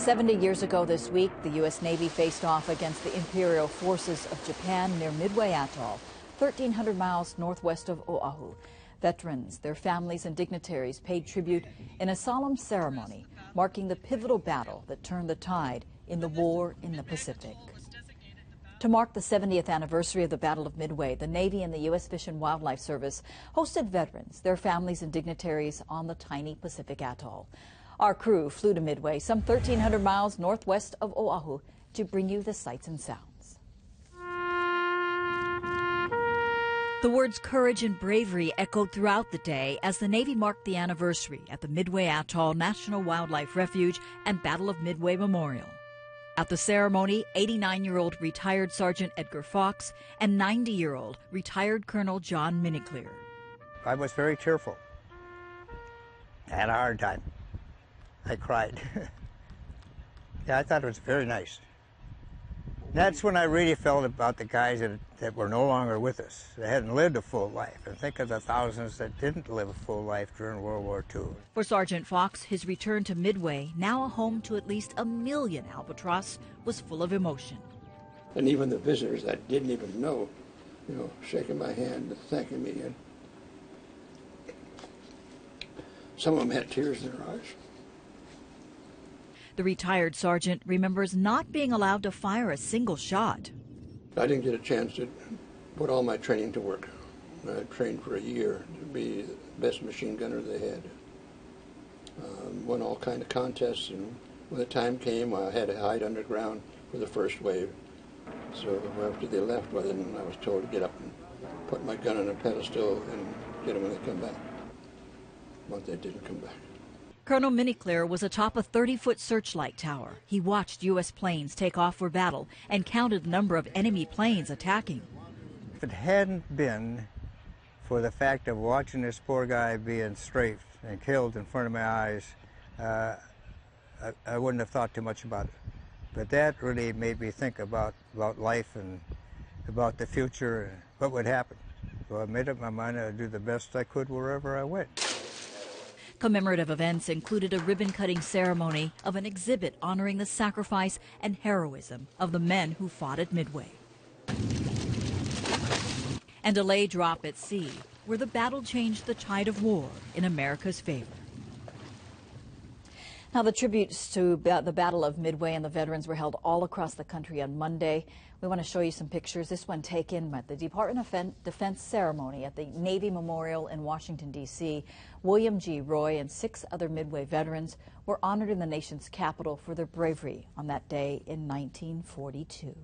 70 years ago this week, the U.S. Navy faced off against the Imperial forces of Japan near Midway Atoll, 1,300 miles northwest of Oahu. Veterans, their families, and dignitaries paid tribute in a solemn ceremony marking the pivotal battle that turned the tide in the war in the Pacific. To mark the 70th anniversary of the Battle of Midway, the Navy and the U.S. Fish and Wildlife Service hosted veterans, their families, and dignitaries on the tiny Pacific atoll. Our crew flew to Midway, some 1,300 miles northwest of Oahu, to bring you the sights and sounds. The words courage and bravery echoed throughout the day as the Navy marked the anniversary at the Midway Atoll National Wildlife Refuge and Battle of Midway Memorial. At the ceremony, 89-year-old retired Sergeant Edgar Fox and 90-year-old retired Colonel John Miniclear. I was very tearful. I had a hard time. I cried. Yeah, I thought it was very nice. That's when I really felt about the guys that were no longer with us. They hadn't lived a full life. And think of the thousands that didn't live a full life during World War II. For Sergeant Fox, his return to Midway, now a home to at least 1 million albatross, was full of emotion. And even the visitors that didn't even know, shaking my hand and thanking me. And some of them had tears in their eyes. The retired sergeant remembers not being allowed to fire a single shot. I didn't get a chance to put all my training to work. I trained for a year to be the best machine gunner they had. Won all kind of contests, and when the time came, I had to hide underground for the first wave. So after they left, then I was told to get up and put my gun on a pedestal and get them when they come back. But they didn't come back. Colonel Miniclear was atop a 30-foot searchlight tower. He watched U.S. planes take off for battle and counted the number of enemy planes attacking. If it hadn't been for the fact of watching this poor guy being strafed and killed in front of my eyes, I wouldn't have thought too much about it. But that really made me think about life and about the future and what would happen. So I made up my mind I'd do the best I could wherever I went. Commemorative events included a ribbon-cutting ceremony of an exhibit honoring the sacrifice and heroism of the men who fought at Midway. And a lay drop at sea, where the battle changed the tide of war in America's favor. Now, the tributes to the Battle of Midway and the veterans were held all across the country on Monday. We want to show you some pictures. This one taken at the Department of Defense ceremony at the Navy Memorial in Washington, D.C. William G. Roy and 6 other Midway veterans were honored in the nation's capital for their bravery on that day in 1942.